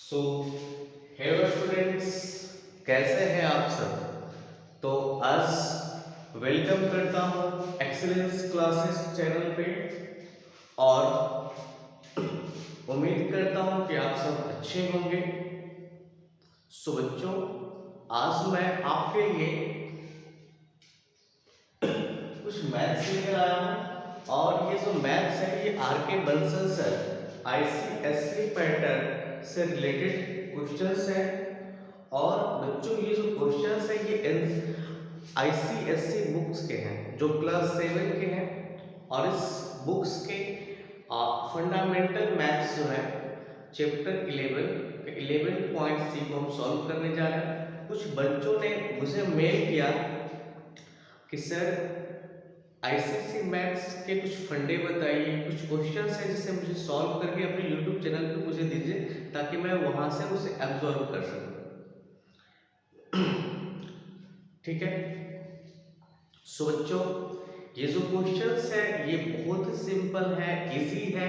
So hello students, कैसे हैं आप सब। तो आज वेलकम करता हूं एक्सीलेंस क्लासेस चैनल पे और उम्मीद करता हूं कि आप सब अच्छे होंगे। सो बच्चों, आज मैं आपके लिए कुछ मैथ्स लेकर आया हूं और ये जो मैथ्स है ये आर के बंसल सर आईसीएसई पैटर्न से रिलेटेड क्वेश्चंस हैं। और बच्चों ये जो क्वेश्चंस है ये आईसीएसई बुक्स के हैं जो क्लास 7 के हैं। और इस बुक्स के फंडामेंटल मैथ्स जो है चैप्टर 11.सी को हम सॉल्व करने जा रहे हैं। कुछ बच्चों ने मुझे मेल किया कि सर आईसीएसई मैथ्स के कुछ फंडे बताइए, कुछ क्वेश्चंस हैं जिसे मुझे सॉल्व करके अपने यूट्यूब चैनल पे मुझे दीजिए ताकि मैं वहां से उसे एब्जॉर्व कर सकूं। ठीक है। सो बच्चों, ये जो क्वेश्चंस है ये बहुत सिंपल है, इजी है।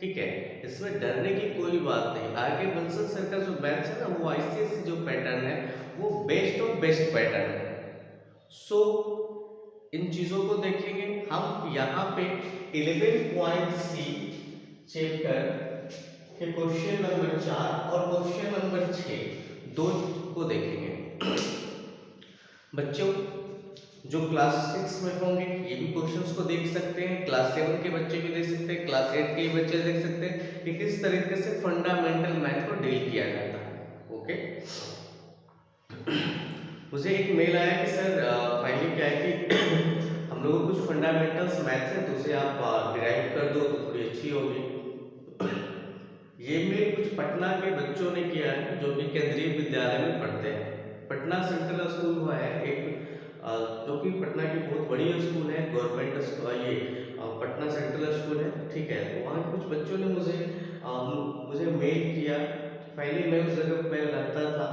ठीक है, इसमें डरने की कोई बात नहीं। आगे बंसल सर का जो मैथ्स है ना वो आईसीएसई जो पैटर्न है वो बेस्ट ऑफ बेस्ट पैटर्न है। सो इन चीजों को देखेंगे हम यहाँ पे 11.सी चैप्टर के क्वेश्चन नंबर 4 और क्वेश्चन नंबर 6 दो को देखेंगे। बच्चों जो क्लास 6 में होंगे ये भी क्वेश्चंस को देख सकते हैं, क्लास 7 के बच्चे भी देख सकते हैं, क्लास 8 के बच्चे देख सकते हैं कि किस तरीके से फंडामेंटल मैथ को डील किया जाता है। ओके। मुझे एक मेल आया कि सर फाइनली क्या है कि हम लोगों को कुछ फंडामेंटल्स मैथ्स है तो उसे आप डिराइव कर दो तो थोड़ी अच्छी होगी। ये मेल कुछ पटना के बच्चों ने किया है जो कि केंद्रीय विद्यालय में पढ़ते हैं। पटना सेंट्रल स्कूल हुआ है एक जो कि पटना की बहुत बड़ी स्कूल है, गवर्नमेंट स्कूल ये पटना सेंट्रल स्कूल है। ठीक है, तो वहाँ के कुछ बच्चों ने मुझे मेल किया। पहले मैं उस जगह मैं रहता था,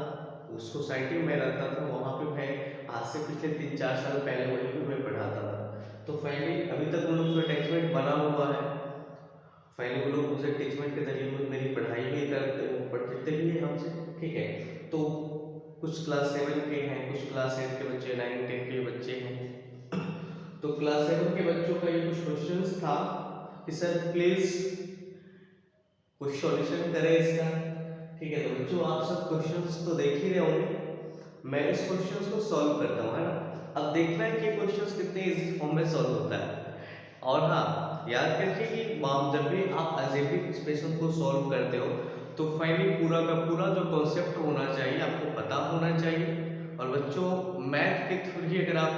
उस सोसाइटी में रहता था, वहाँ पे मैं आज से पिछले 3-4 साल पहले वहीं पे मैं पढ़ाता था। तो फाइनली अभी तक उन लोगों से अटैचमेंट बना हुआ है। फाइनली वो लोग मुझे अटैचमेंट के जरिए मेरी पढ़ाई भी करते, वो पढ़ते भी हैं हमसे। ठीक है, तो कुछ क्लास 7 के हैं, कुछ क्लास 8 के बच्चे, 9, 10 के बच्चे हैं। तो क्लास 7 के बच्चों का ये कुछ क्वेश्चंस था कि सर प्लीज कुछ सॉल्यूशन करें इसका। ठीक है, तो बच्चों आप सब क्वेश्चंस तो देख ही रहे होंगे, मैं इस क्वेश्चंस को सॉल्व करता हूँ, है ना। अब देखना है कि क्वेश्चंस कितने इजी फॉर्म में सॉल्व होता है। और हाँ, याद रखिए कि जब भी आप अलजेब्रिक एक्सप्रेशन को सॉल्व करते हो तो फाइनली पूरा का पूरा जो कॉन्सेप्ट होना चाहिए आपको पता होना चाहिए। और बच्चों मैथ के थ्रू ही अगर आप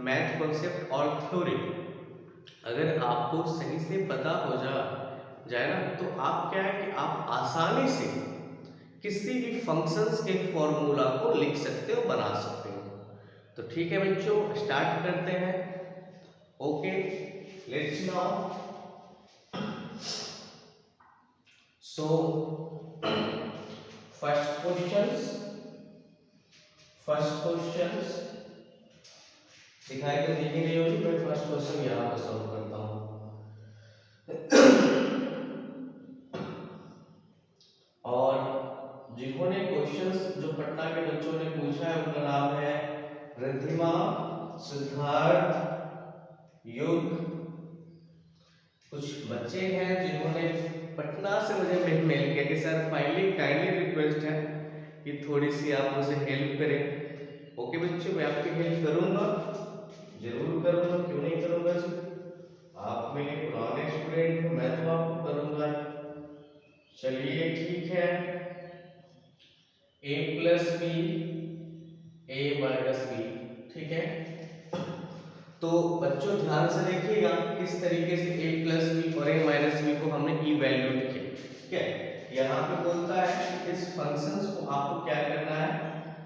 मैथ कॉन्सेप्ट और थ्योरी अगर आपको सही से पता हो जाए ना तो आप क्या है कि आप आसानी से किसी भी फंक्शंस के फॉर्मूला को लिख सकते हो, बना सकते हो। तो ठीक है बच्चों, स्टार्ट करते हैं। Okay, let's now so first questions दिखाई तो दिख ही नहीं होगी, मैं फर्स्ट क्वेश्चन यहाँ पर सॉल्व करता हूँ। और जिन्होंने क्वेश्चंस जो पटना के बच्चों ने पूछा है उनका नाम है रिद्धिमा, सिद्धार्थ, युग। कुछ बच्चे हैं जिन्होंने पटना से मुझे मेल किया कि सर फाइनली काइंडली रिक्वेस्ट है कि थोड़ी सी आप मुझे हेल्प करें। ओके बच्चों, मैं आपकी हेल्प करूंगा, जरूर करूंगा, क्यों नहीं करूंगा जी। आप मेरे पुराने स्टूडेंट हो, मैं तो आपको करूंगा। चलिए ठीक है, a plus B a minus B. ठीक है, तो बच्चों ध्यान से देखिएगा किस तरीके से a प्लस बी और a माइनस बी को हमने इवैल्यूएट किया। ठीक है, यहाँ पे बोलता है इस फंक्शंस को आपको क्या करना है,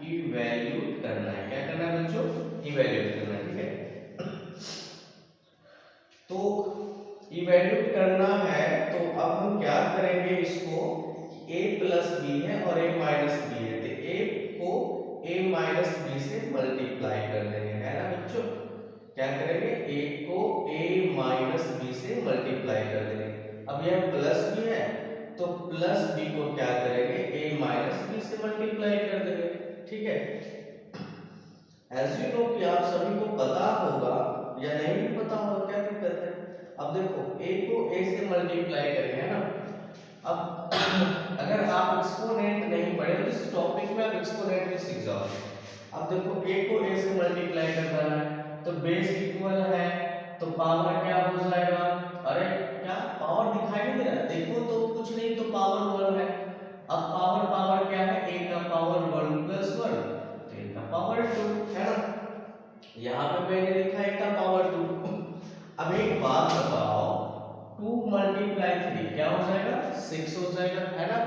इवैल्यूएट करना है। क्या करना है बच्चों, इवैल्यूएट करना है। ठीक है, तो इवैल्यूएट करना है तो अब हम क्या करेंगे, इसको a प्लस बी है और a माइनस बी है तो a को a माइनस बी से मल्टीप्लाई कर देंगे, है ना बच्चों। क्या करेंगे, a को a माइनस बी से मल्टीप्लाई कर देंगे। अब यह प्लस बी है तो प्लस बी को क्या करेंगे, a मल्टीप्लाई कर देंगे, ठीक है। एज यू नो कि आप सभी को पता होगा या नहीं भी पता होगा, क्या दिक्कत है। अब देखो a को a से मल्टीप्लाई करेंगे, है ना। अब अगर आप एक्सपोनेंट नहीं पढ़े तो इस टॉपिक में आप एक्सपोनेंट भी सीख जाओ। अब देखो a को a से मल्टीप्लाई करना है तो बेस इक्वल है तो पावर क्या हो जाएगा। अरे क्या पावर दिखाई नहीं दे रहा, देखो तो कुछ नहीं तो पावर 1 है। अब पावर पावर क्या है, a का पावर 1 + 1 तो a का पावर 2 है ना। यहाँ पे मैंने लिखा है a का पावर 2। अब एक बात बताओ, 2 × 3 क्या हो जाएगा, 6 हो जाएगा, है ना।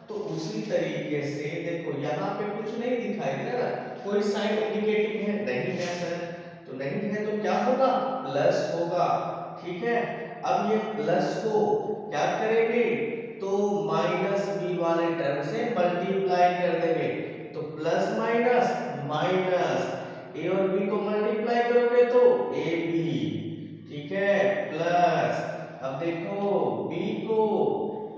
तो उसी तरीके से देखो यहाँ पे कुछ नहीं दिखाई दे रहा, कोई साइन इंडिकेटिंग है नहीं है सर, तो नहीं है तो क्या होगा, प्लस होगा, ठीक है। अब ये प्लस को क्या करेंगे, तो माइनस बी वाले टर्म से मल्टीप्लाई कर देंगे, तो प्लस माइनस माइनस, ए और बी को मल्टीप्लाई करोगे तो ए बी, ठीक है, प्लस। अब देखो b को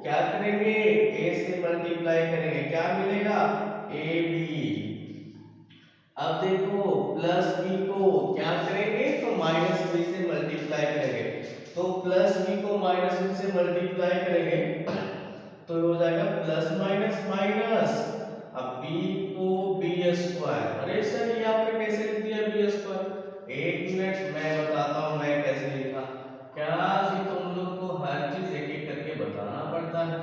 क्या करेंगे, a से मल्टीप्लाई करेंगे, क्या मिलेगा, ab। अब देखो प्लस b को क्या करेंगे, तो माइनस b से मल्टीप्लाई करेंगे, तो प्लस b को माइनस b से मल्टीप्लाई करेंगे तो हो जाएगा प्लस माइनस माइनस। अब b को b², अरे सर ये आपने कैसे लिख दिया b², एक मिनट मैं बताता हूँ मैं कैसे लिखा। क्या जी तुम लोग को हर चीज एक एक करके बताना पड़ता है।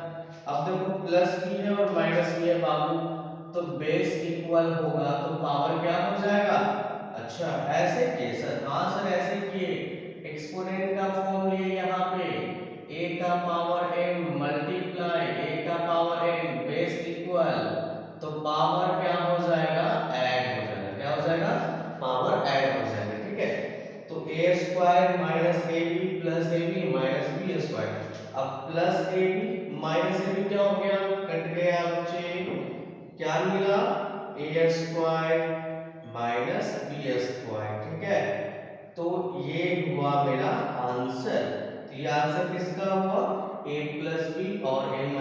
अब देखो प्लस b है और माइनस b है बाबू, तो बेस इक्वल होगा तो पावर क्या हो जाएगा। अच्छा ऐसे किए सर, हाँ सर ऐसे किए, एक्सपोनेंट का फॉर्म लिए यहाँ पे a का पावर n मल्टीप्लाई a का पावर n बेस इक्वल, तो पावर क्या हो जाएगा, ऐड हो जाएगा, क्या हो जाएगा, पावर ऐड हो जाएगा, ठीक है। तो a² - ab + ab - b², अब प्लस ab माइनस ab क्या हो गया, कट गया बच्चे, क्या मिला, a² - b², ठीक है। तो ये हुआ मेरा आंसर, तो ये आंसर किसका हुआ, a + b और a -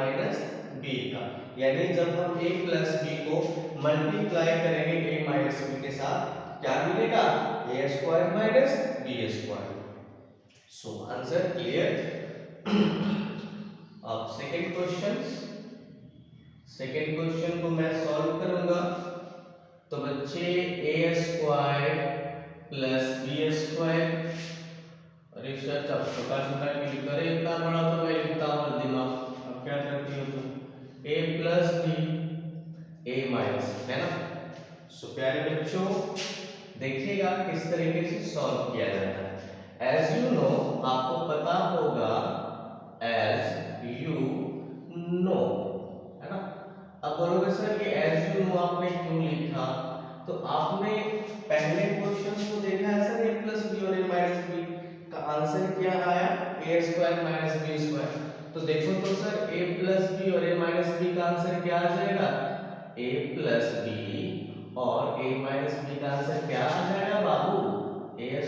b का। यानी जब हम a + b को मल्टीप्लाई करेंगे a - b के साथ क्या मिलेगा, a² - b²। So answer clear. अब सेकंड क्वेश्चन को मैं सॉल्व करूंगा। तो बच्चे a² + b², अरे सर जब छोटा छोटा क्लिक करे, इतना बड़ा तो मैं लिखता हूँ दिमाग, अब क्या करती हो तुम, a + b a- है ना। सो प्यारे बच्चों देखिएगा किस तरीके से सॉल्व किया जाता है। एज यू नो आपको पता होगा, एज यू नो, है ना। अब बोलोगे सर ये एज यू नो आपने क्यों लिखा, तो आपने पहले क्वेश्चंस को देखा है सर, a + b और a - b का आंसर क्या आया, a² - b²। तो देखो तो सर a + b और a - b का आंसर क्या आ जाएगा, a + b और a - b का आंसर क्या आ जाएगा बाबू, a²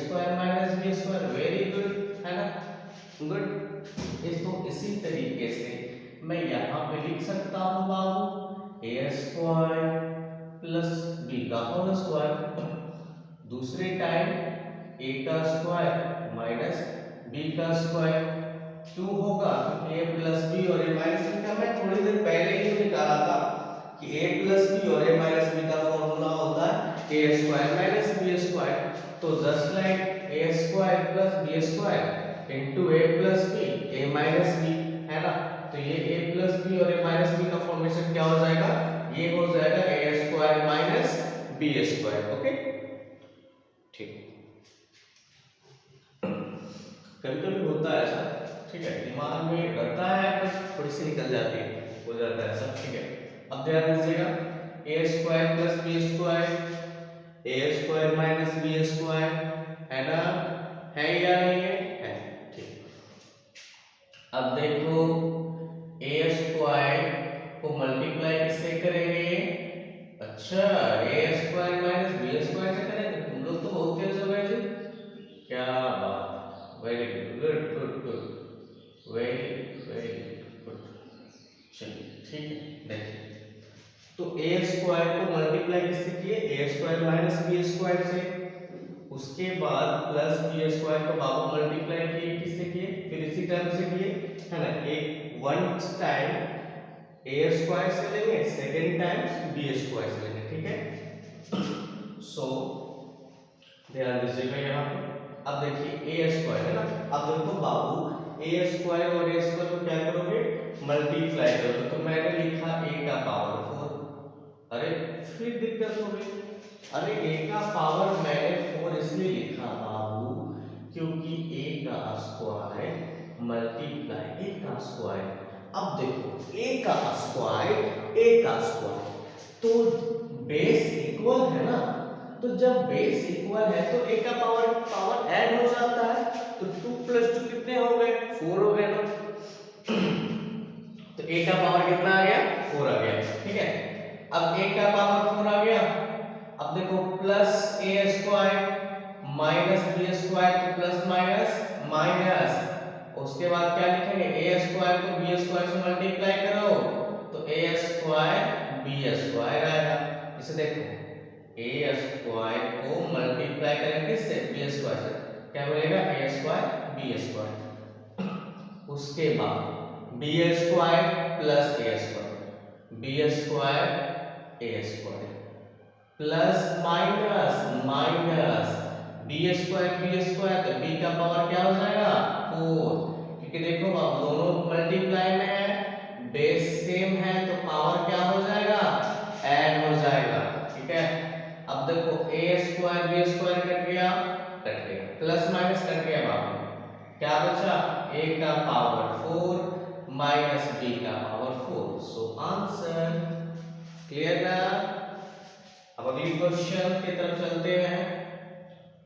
- b²। वेरी गुड, है ना, गुड। इसको इसी तरीके से मैं यहाँ पे लिख सकता हूँ बाबू, a² + b का होल स्क्वायर, दूसरे टाइम a का स्क्वायर - b का स्क्वायर, क्यों होगा, क्योंकि a + b और a - b का मैं थोड़ी देर पहले ही तो निकाला था कि a + b और a - b का फॉर्मूला होता है a² - b²। तो just like a² + b² into a + b a - b, है ना। तो ये a + b और a - b का फॉर्मेशन क्या हो जाएगा, ये हो जाएगा a² - b²। ओके ठीक, कभी कभी होता है ऐसा, ठीक है, दिमाग में रहता है पर थोड़ी सी निकल जाती है, हो जाता है ऐसा, ठीक है। अब ध्यान दीजिएगा, a² + b² a² - b², है ना, है या नहीं है, ठीक। अब देखो a² को मल्टीप्लाई किससे करेंगे, अच्छा a² - b² से करेंगे, तुम लोग तो बहुत तेज हो गए जी, क्या बात, very good good good, very very good. चलिए ठीक है, देखिए तो ए स्क्वायर को मल्टीप्लाई किससे किए, ए स्क्वायर माइनस बी स्क्वायर से, उसके बाद प्लस बी स्क्वायर को बाबू मल्टीप्लाई किए किससे किए, फिर इसी टर्म से किए, है ना। एक वन टाइम ए स्क्वायर से लेंगे, सेकेंड टाइम बी स्क्वायर से लेंगे, ठीक है। सो ध्यान दीजिएगा यहाँ पे। अब देखिए ए स्क्वायर है ना, अब देखो बाबू ए स्क्वायर और ए स्क्वायर को क्या करोगे, मल्टीप्लाई करोगे, तो मैंने लिखा ए का पावर 4। अरे फिर दिक्कत हो गई, अरे ए का पावर मैंने 4 इसलिए लिखा बाबू क्योंकि ए का स्क्वायर मल्टीप्लाई ए का स्क्वायर। अब देखो ए का स्क्वायर तो बेस इक्वल है ना, तो जब बेस इक्वल है तो ए का पावर ऐड हो जाता है, तो 2 + 2 कितने हो गए, 4 हो गए ना। तो ए का पावर कितना आ गया, 4 आ गया, ठीक है। अब ए का पावर 4 आ गया, अब देखो plus A square minus B square, तो प्लस माइनस माइनस, उसके बाद क्या लिखेंगे, ए स्क्वायर को बी स्क्वायर से मल्टीप्लाई करो, तो ए स्क्वायर बी स्क्वायर आएगा। इसे देखो ए स्क्वायर को मल्टीप्लाई करेंगे किससे, बी स्क्वायर से, क्या मिलेगा, ए स्क्वायर बी स्क्वायर। उसके बाद B square plus A square, B square A square plus minus minus B square, तो बी का पावर क्या हो जाएगा, 4, क्योंकि देखो अब दोनों मल्टीप्लाई में है, बेस सेम है, तो पावर क्या हो जाएगा, ऐड हो जाएगा, ठीक है। अब देखो A square B square cut गया, प्लस माइनस कट गया, बाबू क्या बचा, ए का पावर 4 माइनस बी का पावर 4, सो आंसर। क्लियर ना। अब अगली क्वेश्चन की तरफ चलते हैं,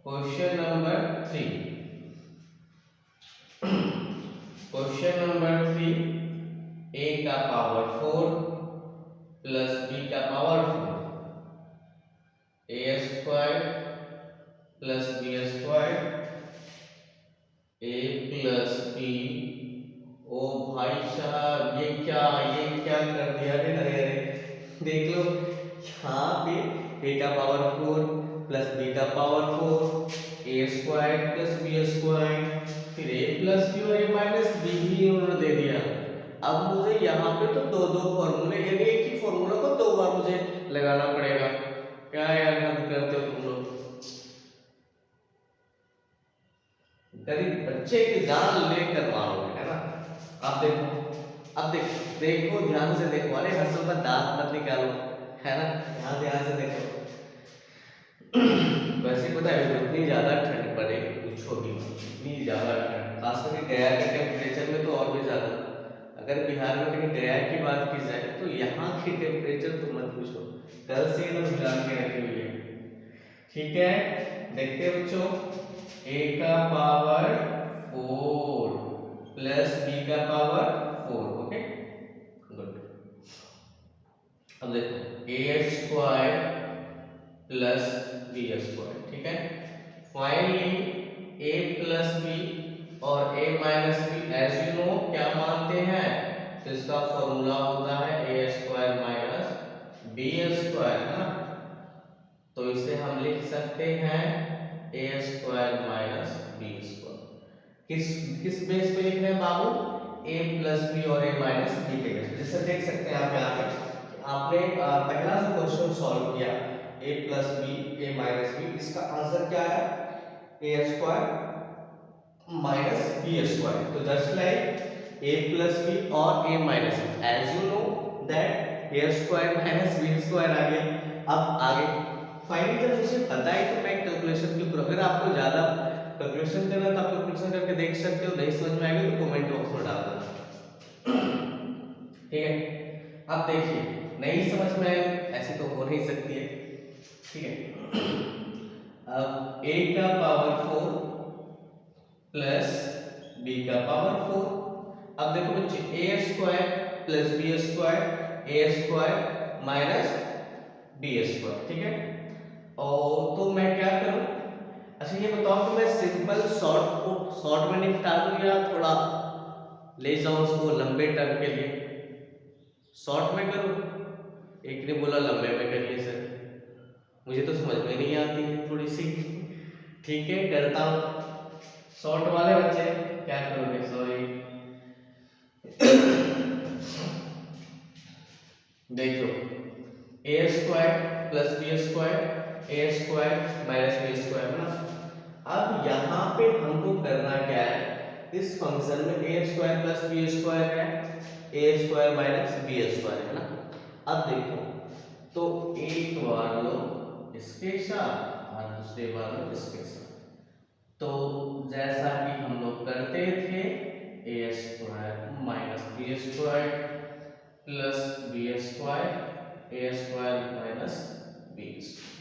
क्वेश्चन नंबर 3। क्वेश्चन नंबर 3, ए का पावर 4 प्लस बी का पावर 4, ए स्क्वायर प्लस बी स्क्वायर, ए प्लस बी। ओ भाई साहब ये क्या कर दिया, अरे अरे अरे देख लो, यहाँ पे ए का पावर 4 प्लस बी का पावर 4, ए स्क्वायर प्लस बी स्क्वायर, फिर ए प्लस बी और ए माइनस बी भी उन्होंने दे दिया। अब मुझे यहाँ पे तो दो फॉर्मूले, यानी एक ही फॉर्मूला को 2 बार मुझे लगाना पड़ेगा। क्या यार हद करते हो तुम लोग, गरीब बच्चे की जान लेकर मारोगे, है ना। अब देखो ध्यान से देखो, अरे हंसो मत, दांत मत निकालो, है ना, ध्यान से देखो। वैसे पता है इतनी ज्यादा ठंड पड़ेगी, पूछो भी इतनी ज्यादा ठंड, खास करके गया के टेम्परेचर में तो और भी ज्यादा। अगर बिहार में कहीं गया की बात की जाए तो यहाँ की टेम्परेचर तो मत पूछो, कल से एकदम हिला के रखी हुई है, ठीक है। देखते हैं बच्चों, ए का पावर 4 प्लस बी का पावर 4, ओके गुड। अब देखो A square plus B square, ठीक है। फाइनली ए प्लस बी और A minus B as you know क्या मानते हैं, तो इसका फॉर्मूला होता है A square minus B square, है ना। तो इसे हम लिख सकते हैं A square minus B square. किस बेस पे लिख रहे हैं बाबू, ए प्लस बी और ए माइनस बी के बेस पे। जैसे देख सकते हैं आप यहाँ पे, आपने पहला जो क्वेश्चन सॉल्व किया A plus B A minus B, इसका आंसर क्या है, A square minus B square. तो just like A plus B और A minus B, as you know that A square minus B square आ गया। अब आगे फाइनली जब मुझे पता है तो मैं कैलकुलेशन क्यों करूं, अगर आपको ज्यादा कैलकुलेशन करना तो आप कैलकुलेशन करके देख सकते हो, नहीं समझ में आएगा तो कमेंट बॉक्स में डाल देना, ठीक है। अब देखिए नहीं समझ में आए ऐसे तो हो नहीं सकती है, ठीक है। अब a का पावर 4 प्लस b का पावर 4, अब देखो बच्चे ए square plus B square, A square minus B square, ठीक है। और तो मैं क्या करूं, अच्छा ये बताओ कि मैं सिंपल शॉर्ट में निपटा दूं या थोड़ा ले जाऊं उसको लंबे टर्म के लिए, शॉर्ट में करूं एक ने बोला लंबे में करिए सर, मुझे तो समझ में नहीं आती है थोड़ी सी। ठीक है, करता हूँ। शॉर्ट वाले बच्चे क्या करोगे, सॉरी। देखो, A square plus B square, A square minus B square है ना। अब यहाँ पे हमको करना क्या है, इस फंक्शन में ए स्क्वायर प्लस बी स्क्वायर है, A square minus B square है ना। अब देखो, तो एक बार लो इसके साथ और दूसरे बार लो इसके साथ। तो जैसा कि हम लोग करते थे, A square minus B square plus B square, A square minus B square.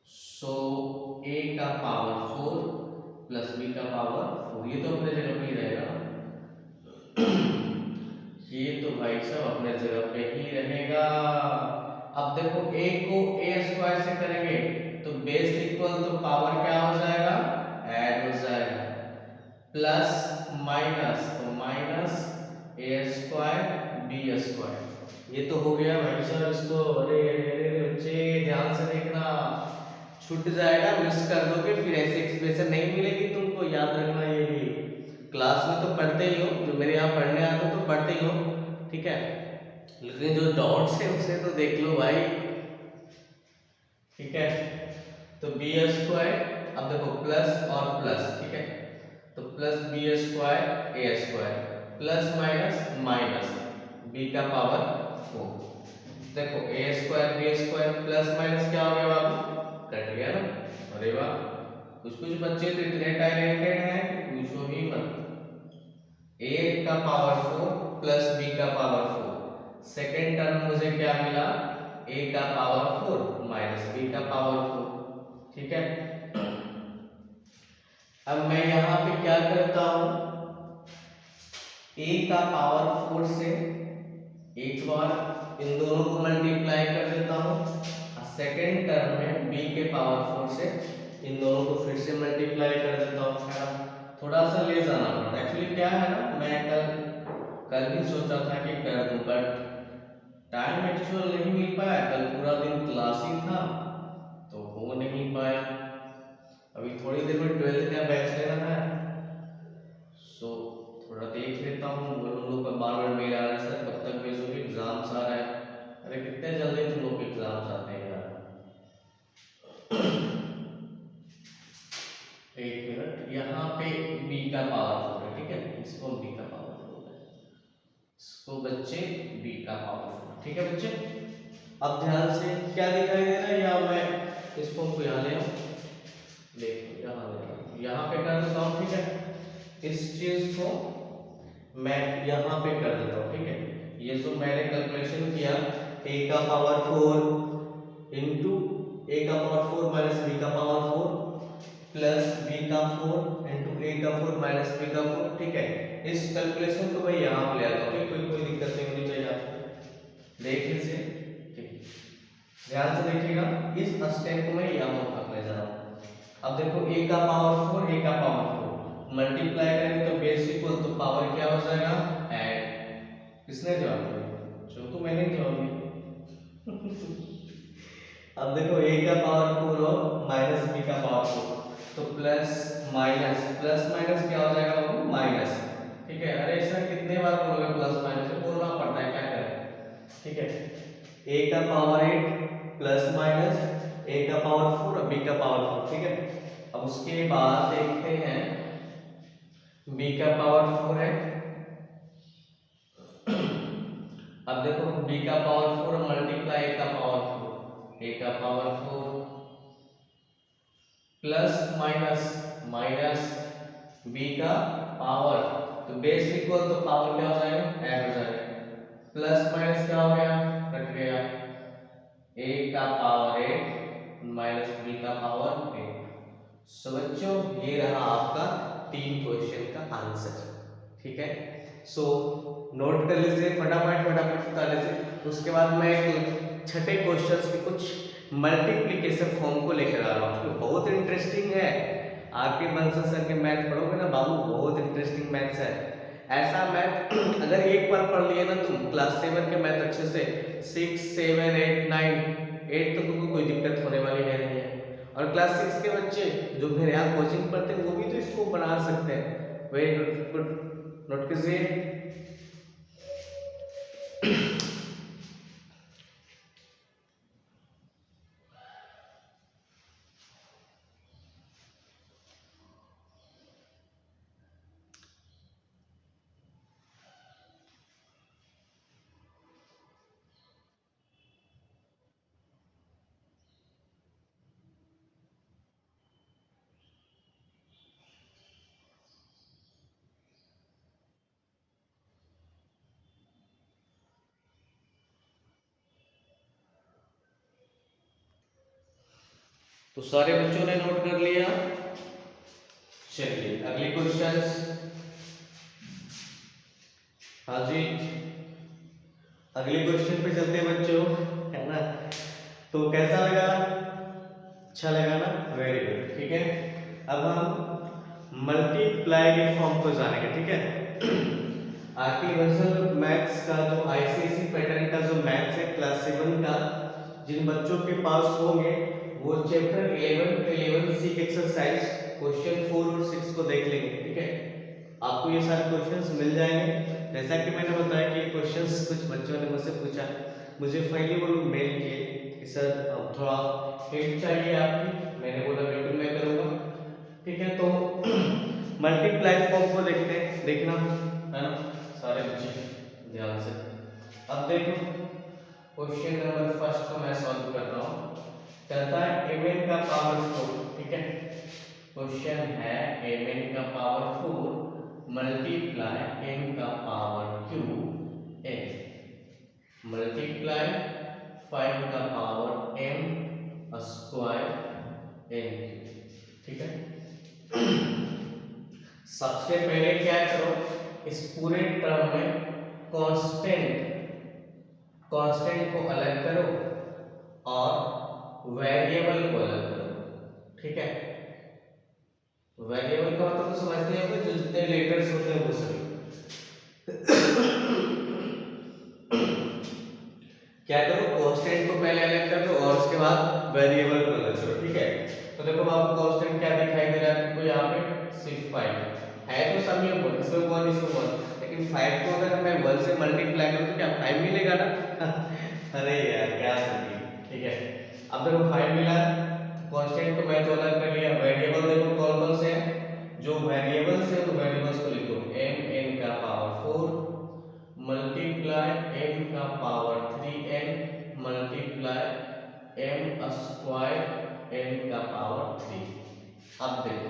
So A का पावर 4 प्लस बी का पावर 4, ये तो अपने जगह पे ही रहेगा। ये तो भाई साहब अपने जगह पे ही रहेगा। अब देखो, a को a स्क्वायर से करेंगे तो बेस इक्वल तो पावर क्या हो जाएगा, ऐड हो जाएगा, प्लस माइनस तो minus a square b square. ये तो हो गया भाई साहब इसको। अरे अरे अरे बच्चे ध्यान से देखना, छूट जाएगा, मिस कर दोगे फिर ऐसे एक्सप्रेशन नहीं मिलेगी तुमको, याद रखना। ये भी क्लास में तो पढ़ते ही हो, जो मेरे यहाँ पढ़ने आते हो तो पढ़ते ही हो, ठीक है, लेकिन जो डॉट्स है उसे तो देख लो भाई, ठीक है। तो बी स्क्वायर, अब देखो प्लस और प्लस, ठीक है, तो plus B square A square plus minus minus B का पावर 4। देखो A square B square plus minus क्या हो गया बाबू, कट गया ना। अरे वाह, कुछ कुछ बच्चे तो इतने टैलेंटेड हैं कि पूछो ही मत। a का पावर 4 प्लस b का पावर 4, सेकेंड टर्म मुझे क्या मिला, a का पावर 4 माइनस b का पावर 4, ठीक है। अब मैं यहाँ पे क्या करता हूँ, a का पावर 4 से एक बार इन दोनों को मल्टीप्लाई कर देता हूँ, सेकेंड टर्म में b के पावर 4 से इन दोनों को फिर से मल्टीप्लाई कर देता हूँ। थोड़ा सा ले जाना पड़ता, एक्चुअली क्या है ना, मैं कल भी सोचा था कि कर दूं, बट टाइम एक्चुअल नहीं मिल पाया। कल पूरा दिन क्लास ही था तो हो नहीं पाया। अभी थोड़ी देर में 12th का बैच लेना है, सो थोड़ा देख लेता हूँ। उन लोग का बार बार मेल आ रहा है, सर कब तक भेजोगे, एग्जाम्स आ रहा है। अरे कितने जल्दी तुम लोग के एग्जाम्स आते हैं यार। एक मिनट, यहाँ पे b का पावर 4 है, ठीक है, इसको b का पावर 4 है, इसको बच्चे b का पावर 4, ठीक है बच्चे। अब ध्यान से क्या दिखाई दे रहा है, या मैं इस फॉर्म को यहाँ ले आऊँ, देखो यहाँ ले आऊँ, यहाँ पे कर देता हूँ, ठीक है। इस चीज को मैं यहाँ पे कर देता हूँ, ठीक है। ये जो मैंने कैलकुलेशन किया, a का पावर 4 इंटू a का पावर 4 माइनस b का पावर 4 प्लस b का 4 इंटू a का 4 माइनस b का 4, ठीक है। इस कैलकुलेशन को मैं यहाँ पे ले आता हूँ, कोई दिक्कत नहीं होनी चाहिए आपको। देख लीजिए, ठीक, ध्यान से देखिएगा, इस स्टेप को मैं यहाँ तक ले जा रहा हूँ। अब देखो a का पावर 4 a का पावर 4 मल्टीप्लाई करेंगे तो बेस इक्वल तो पावर क्या हो जाएगा, ऐड। किसने जवाब दिया, जो तो मैंने जवाब दिया। अब देखो a का पावर 4 और माइनस b का पावर 4, तो प्लस माइनस क्या हो जाएगा बाबू, माइनस, ठीक है। अरे सर कितने बार बोलोगे प्लस माइनस, बोलना पड़ता है, क्या करें, ठीक है। a का पावर 8 प्लस माइनस a का पावर 4 और b का पावर 4, ठीक है। अब उसके बाद देखते हैं b का पावर 4 है। अब देखो b का पावर 4 मल्टीप्लाई a का पावर 4, a का पावर 4 प्लस माइनस b का पावर, तो बेस इक्वल तो पावर क्या हो जाएगा, ऐड हो जाएगा, प्लस माइनस क्या हो गया, कट गया, a का पावर 8 माइनस b का पावर 8। सो बच्चों ये रहा आपका 3 क्वेश्चन का आंसर, ठीक है। सो नोट कर लीजिए, फटाफट बता लीजिए। उसके बाद मैं एक छठे क्वेश्चन के कुछ मल्टीप्लिकेशन फॉर्म को लेकर आ रहा हूँ, जो बहुत इंटरेस्टिंग है। आपके बंसल सर के मैथ पढ़ोगे ना बाबू, बहुत इंटरेस्टिंग मैथ्स है। ऐसा मैथ अगर एक बार पढ़ लिए ना तुम क्लास 7 के मैथ अच्छे से, 6 7 8 9 8 तो तुमको कोई दिक्कत होने वाली है नहीं है। और क्लास 6 के बच्चे जो मेरे यहाँ कोचिंग पढ़ते हैं वो भी तो इसको बना सकते हैं। वेरी गुड, गुड, नोट कीजिए। तो सारे बच्चों ने नोट कर लिया। चलिए अगली क्वेश्चन। हाँ जी, अगले क्वेश्चन पे चलते हैं बच्चों, है ना। तो कैसा लगा? अच्छा लगा ना? वेरी गुड, ठीक है। अब हम मल्टीप्लाई के फॉर्म को जानेंगे, ठीक है। आर्टिफिशियल मैथ्स का जो आईसीएसई पैटर्न का जो मैथ्स है क्लास 7 का, जिन बच्चों के पास होंगे वो चैप्टर 11 सी एक्सरसाइज क्वेश्चन 4 और 6 को देख लेंगे, ठीक है। आपको ये सारे क्वेश्चंस मिल जाएंगे। जैसा कि मैंने बताया कि क्वेश्चंस कुछ बच्चों ने मुझसे पूछा, मुझे फाइनली वो लोग मेल किए कि सर थोड़ा हेल्प चाहिए आपकी। मैंने बोला बिल्कुल मैं करूँगा, ठीक है। तो मल्टीप्लाई फॉर्म को देखते हैं, देखना है ना सारे बच्चे ध्यान से। अब देखो क्वेश्चन नंबर फर्स्ट को मैं सॉल्व कर रहा हूँ। कहता है mn का पावर 4, ठीक है। क्वेश्चन है mn का पावर 4 मल्टीप्लाई n का पावर क्यूब n मल्टीप्लाई 5 का पावर m स्क्वायर n, ठीक है। सबसे पहले क्या करो, इस पूरे टर्म में कांस्टेंट को अलग करो और वेरिएबल को अलग करो, ठीक है। वेरिएबल का मतलब तो समझते हैं जो जितने लेटर्स होते हैं वो सभी। क्या करो, कांस्टेंट को पहले अलग कर दो और उसके बाद वेरिएबल को अलग करो, ठीक है। तो देखो आपको कांस्टेंट क्या दिखाई दे रहा है, तुमको यहाँ पे सिर्फ 5 है तो सब में 1, इसमें 1 इसमें 1, लेकिन 5 को अगर मैं 1 से मल्टीप्लाई करूं तो क्या 5 मिलेगा ना। अरे यार क्या समझी, ठीक है। अब देखो 5 मिला, कांस्टेंट को मैं तो अलग कर लिया। वेरिएबल देखो कौन कौन से हैं, जो वेरिएबल्स है उन वेरिएबल्स को लिखो। m n का पावर 4 मल्टीप्लाई m का power 3n multiply m square n का पावर 3। अब देखो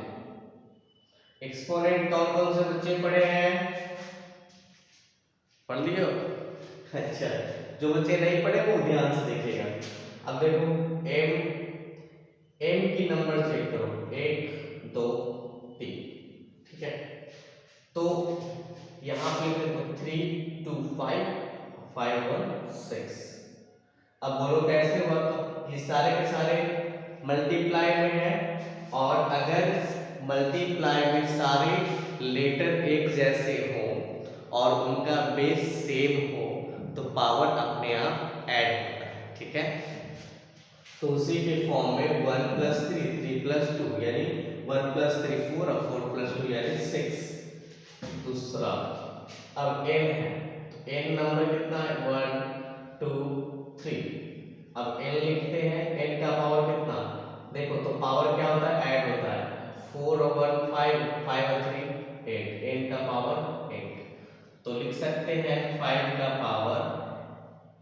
एक्सपोनेंट कौन कौन से बच्चे पढ़े हैं, पढ़ लियो? अच्छा, जो बच्चे नहीं पढ़े वो ध्यान से देखिएगा। अब देखो m की नंबर चेक करो, 1 2 3, ठीक है। तो यहाँ पे देखो 3 2 5 5 1 6। अब बोलो कैसे हुआ, तो ये सारे के सारे मल्टीप्लाई में है, और अगर मल्टीप्लाई में सारे लेटर एक जैसे हो और उनका बेस सेम हो तो पावर अपने आप ऐड होता है, ठीक है। तो उसी के फॉर्म में 1 + 3 3 + 2 यानी 1 + 3 4 और 4 + 2 यानी 6। दूसरा अब n है, तो n नंबर कितना है 1 2 3। अब n लिखते हैं, n का पावर कितना, देखो तो पावर क्या होता है, ऐड होता है। 4 और 1 5 5 और 3 8, n का पावर 8। तो लिख सकते हैं 5 का पावर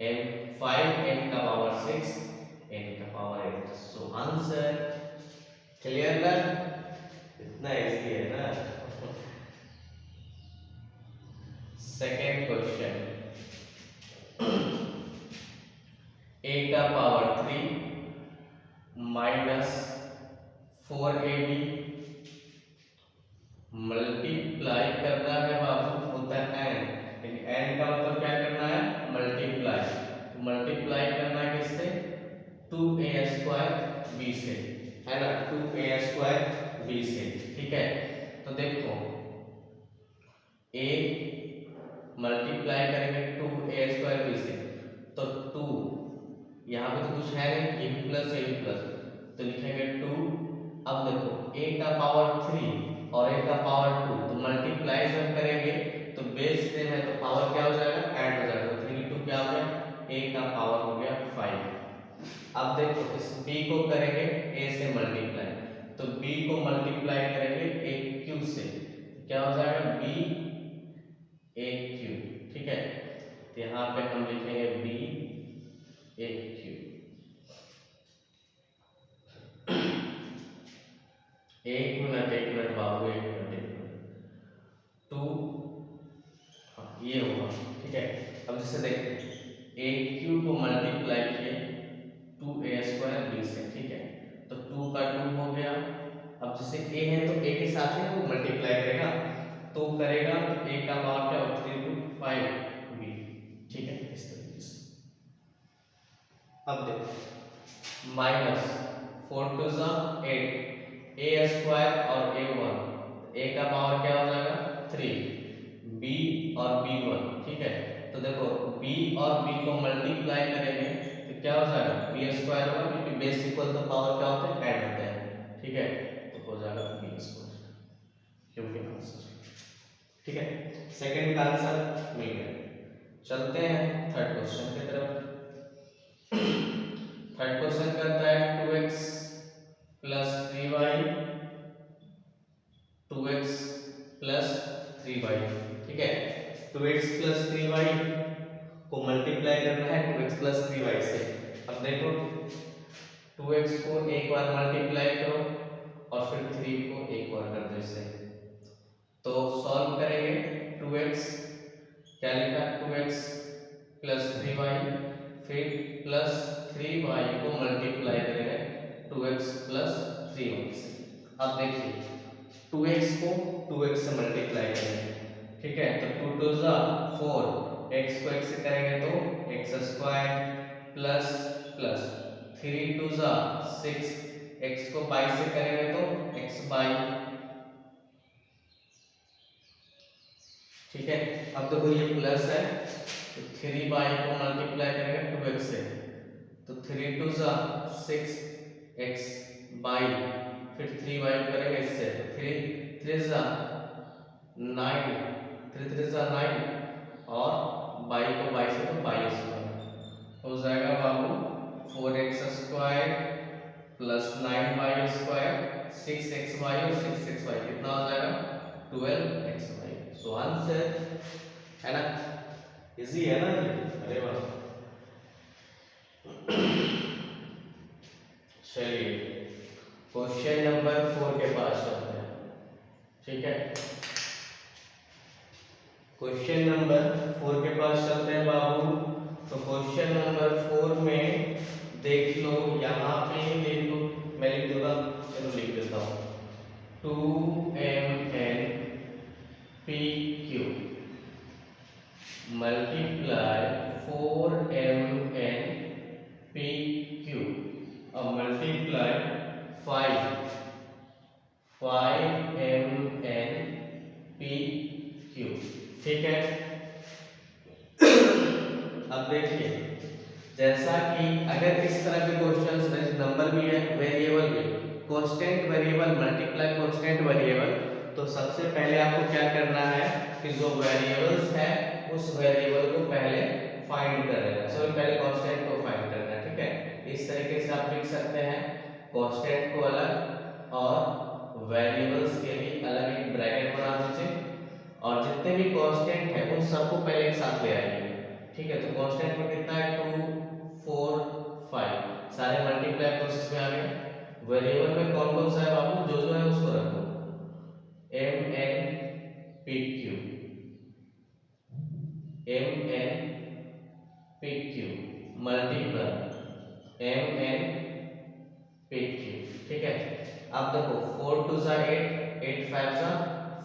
n 5 n का पावर 6 n का पावर 8। सो आंसर क्लियर ना, इतना इजी है ना। सेकेंड क्वेश्चन, a का पावर 3 माइनस 4ab मल्टीप्लाई करना है बाबू, होता है n, लेकिन n का मतलब क्या करना है, मल्टीप्लाई। तो मल्टीप्लाई करना है किससे, 2a² b से, है ना, 2a² b से, ठीक है। तो देखो a मल्टीप्लाई करेंगे 2a² b से, तो 2 यहाँ पे तो कुछ है नहीं, ये भी प्लस ये भी प्लस, तो लिखेंगे 2। अब देखो a का पावर 3 और a का पावर 2, तो मल्टीप्लाई जब करेंगे तो बेस सेम है तो पावर क्या हो जाएगा, ऐड हो जाएगा, तो 3 2 क्या हो गया, a का पावर हो गया 5। अब देखो इस b को करेंगे a से मल्टीप्लाई, तो b को मल्टीप्लाई करेंगे a क्यूब से, क्या हो जाएगा b a क्यूब, ठीक है। तो यहाँ पे हम लिखेंगे b a क्यूब। एक मिनट बाबू, एक मिनट 2, हाँ ये होगा, ठीक है। अब जैसे देखते a क्यूब को मल्टीप्लाई किए 2a² b से, ठीक है, तो 2 का 2 हो गया। अब जैसे a है तो a के साथ है वो मल्टीप्लाई करेगा, तो करेगा तो a का पावर क्या हो 3 2 5 b, ठीक है, इस तरीके से। अब देखो माइनस 4 2 8 a² और a1, a का पावर क्या हो जाएगा 3, b और b1, ठीक है। तो देखो b और b को मल्टीप्लाई करेंगे तो क्या हो जाएगा b² होगा, क्योंकि बेस इक्वल तो पावर क्या होता है, ऐड होता है, ठीक है, तो हो जाएगा b², क्योंकि आंसर, ठीक है। सेकंड का आंसर मिल गया। चलते हैं थर्ड क्वेश्चन की तरफ। थर्ड क्वेश्चन करता है 2x plus 3y, 2x plus 3y, ठीक है। 2x प्लस 3y को मल्टीप्लाई करना है 2x प्लस 3y से। अब देखो 2x को एक बार मल्टीप्लाई करो और फिर 3 को एक बार कर दो इससे, तो सॉल्व करेंगे 2x, क्या लिखा 2x प्लस 3y, फिर प्लस 3y को मल्टीप्लाई करेंगे 2x प्लस 3y से। अब देखिए 2x को 2x से मल्टीप्लाई करेंगे, ठीक है, तो 2 2 4, x को x से करेंगे तो x² प्लस प्लस 3 2 6, x को y से करेंगे तो x/, ठीक है। अब देखो ये प्लस है तो 3y को मल्टीप्लाई करेंगे 2x से, तो 3 2 6 x/, फिर 3y करेंगे इससे, तो 3 3 9, 3 3 9 और y को y से तो y² हो जाएगा बाबू 4x² प्लस 9y² 6xy और 6xy कितना हो जाएगा 12xy। सो आंसर है ना, इजी है ना ये, अरे वाह। चलिए क्वेश्चन नंबर 4 के पास चलते हैं, ठीक है। क्वेश्चन नंबर 4 के पास चलते हैं बाबू। तो क्वेश्चन नंबर 4 में देख लो, यहाँ पे देख लो, मैं लिख दूंगा, चलो लिख देता हूँ 2mn pq multiply 4mn pq और मल्टीप्लाई 5mn pq, ठीक है। अब देखिए जैसा कि अगर इस तरह के क्वेश्चंस नंबर भी है वेरिएबल भी, constant variable multiply constant variable, तो सबसे पहले आपको क्या करना है कि जो वेरिएबल्स है उस वेरिएबल को पहले फाइंड कर लेना है, सबसे पहले कांस्टेंट को फाइंड करना है, ठीक है। इस तरीके से आप लिख सकते हैं कांस्टेंट को अलग और वेरिएबल्स के लिए अलग एक ब्रैकेट बना दीजिए, और जितने भी कांस्टेंट है उन सबको पहले एक साथ ले आइए, ठीक है। तो कांस्टेंट में कितना है 2 4 5, सारे मल्टीप्लाई प्रोसेस में आ गए। वेरिएबल में कौन कौन सा है बाबू, जो है उसको रखो, mn pq, mn pq multiply mn pq, ठीक है। अब देखो 4 2 8, 8 5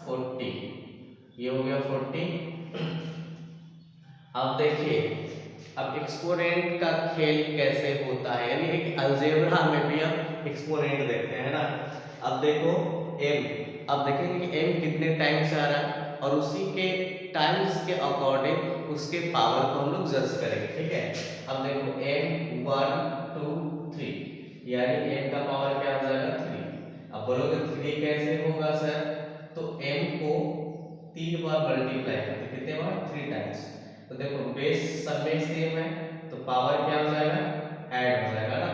40, ये हो गया 40। अब देखिए अब एक्सपोनेंट का खेल कैसे होता है, यानी एक अलजेब्रा में भी हम एक्सपोनेंट देखते हैं ना। अब देखो m, अब देखेंगे कि m कितने टाइम से आ रहा है और उसी के टाइम्स के अकॉर्डिंग उसके पावर को हम लोग जज करेंगे, ठीक है। अब देखो m 1 2 3, यानी m का पावर क्या हो जाएगा 3। अब बोलोगे 3 कैसे होगा सर, तो m को 3 बार मल्टीप्लाई करते, कितने बार, 3 टाइम्स। तो देखो बेस सब में सेम है, तो पावर क्या हो जाएगा, ऐड हो जाएगा ना,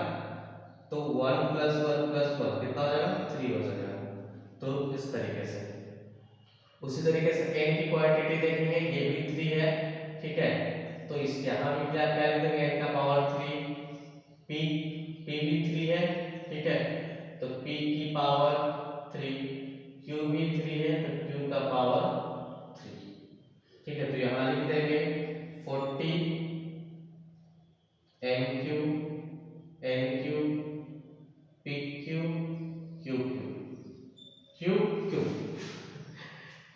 तो 1 + 1 + 1 कितना हो जाएगा, 3 हो जाएगा। तो इस तरीके से, उसी तरीके से n की क्वांटिटी देखेंगे, ये भी 3 है, ठीक है। तो इस यहाँ भी क्या क्या लिख देंगे, n का पावर 3, p भी 3 है, ठीक है, तो p की पावर 3, q भी 3 है, तो q का पावर 3, ठीक है। तो यहाँ लिख देंगे 40 mq nq pq qq qq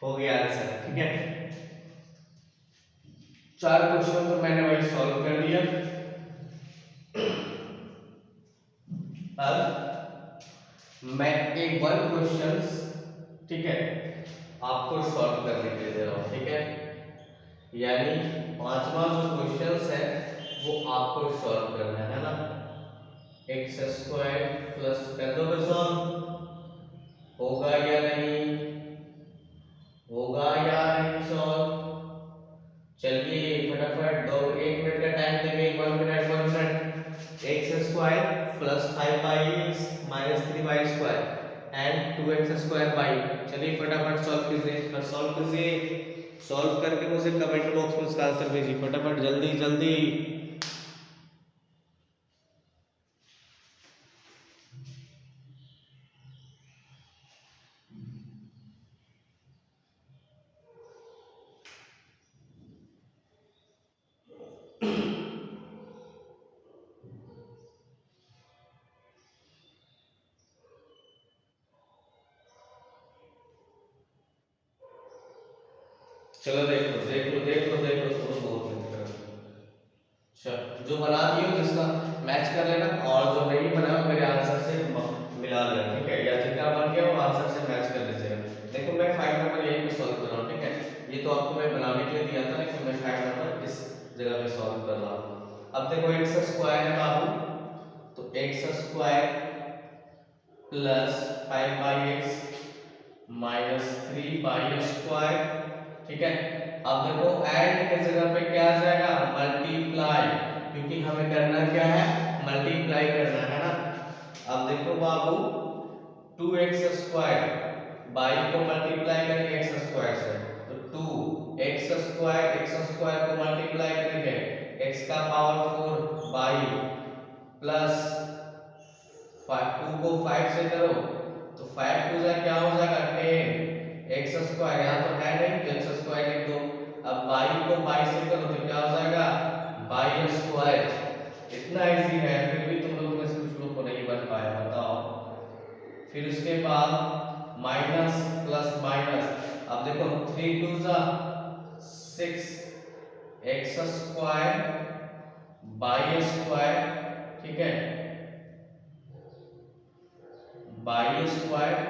हो गया आंसर, ठीक है। 4 क्वेश्चन तो मैंने वही सॉल्व कर दिया। अब मैं एक 1 क्वेश्चंस, ठीक है, आपको सॉल्व करने के लिए दे रहा हूं, ठीक है। यानी 5वां जो क्वेश्चंस है वो आपको सॉल्व करना है ना। x² प्लस कर दो सॉल्व, होगा या नहीं, होगा या नहीं सॉल्व। चलिए फटाफट दो, 1 मिनट का टाइम देंगे, 1 minute 1 minute. x² plus 5x minus 3y² and 2x²। चलिए फटाफट सॉल्व कीजिए, सॉल्व कीजिए, सॉल्व करके मुझे कमेंट बॉक्स में इसका आंसर भेजिए फटाफट, जल्दी जल्दी। चलो देख लो देख लो देख लो देख लो, थोड़ा बहुत मेहनत करो। अच्छा, जो बना दिए हो जिसका मैच कर लेना, और जो नहीं बना हो मेरे आंसर से मिला लेना, ठीक है, या जितना बन गया वो आंसर से मैच कर लीजिएगा। देखो मैं 5 नंबर यहीं पे सॉल्व कर रहा हूँ, ठीक है। ये तो आपको मैं बनाने के लिए दिया था, लेकिन मैं 5 नंबर इस जगह पे सॉल्व कर रहा हूँ। अब देखो x² है बाबू, तो x² plus 5x minus 3y², ठीक है। अब देखो ऐड के जगह पे क्या आ जाएगा, मल्टीप्लाई, क्योंकि हमें करना क्या है, मल्टीप्लाई करना है ना। अब देखो बाबू 2x², बाई को मल्टीप्लाई करेंगे x² से, तो 2x² को मल्टीप्लाई करेंगे x का पावर 4 बाई प्लस 2 को 5 से करो तो 5 2 जा क्या हो जाएगा 10 x², यहाँ तो है नहीं तो x² लिख दो। अब बाई को बाई से करो तो क्या हो जाएगा y²। इतना इजी है, फिर भी तुम लोग में से कुछ लोग को नहीं बन पाया, बताओ। फिर उसके बाद माइनस प्लस माइनस, अब देखो 3 2 जा 6 x² y², ठीक है, y²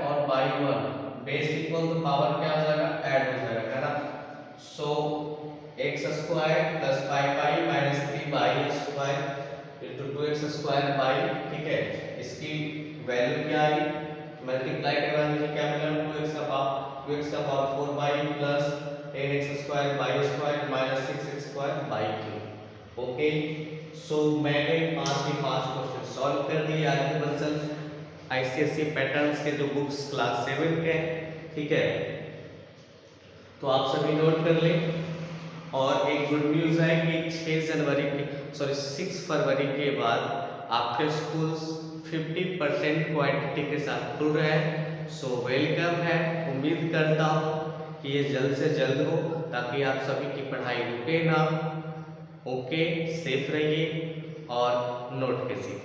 और y1 बेस इक्वल तो पावर क्या हो जाएगा, ऐड हो जाएगा, है ना। सो x² plus 5y minus 3y² into 2x² by, ठीक है, इसकी वैल्यू क्या आई, मल्टीप्लाई करना मुझे क्या मिला, 2x का power 4 y plus 10x² y² minus 6x² y cube. Okay, so मैंने 5 के 5 क्वेश्चन सॉल्व कर दिए। आगे बंसल ICSE पैटर्न्स के जो बुक्स क्लास 7 के, ठीक है, तो आप सभी नोट कर लें। और एक गुड न्यूज़ है कि 6 फरवरी के बाद आपके स्कूल्स 50% क्वांटिटी के साथ खुल रहे हैं। सो वेलकम है, उम्मीद करता हूँ कि ये जल्द से जल्द हो ताकि आप सभी की पढ़ाई रुके ना। ओके, सेफ रहिए और नोट कीजिए।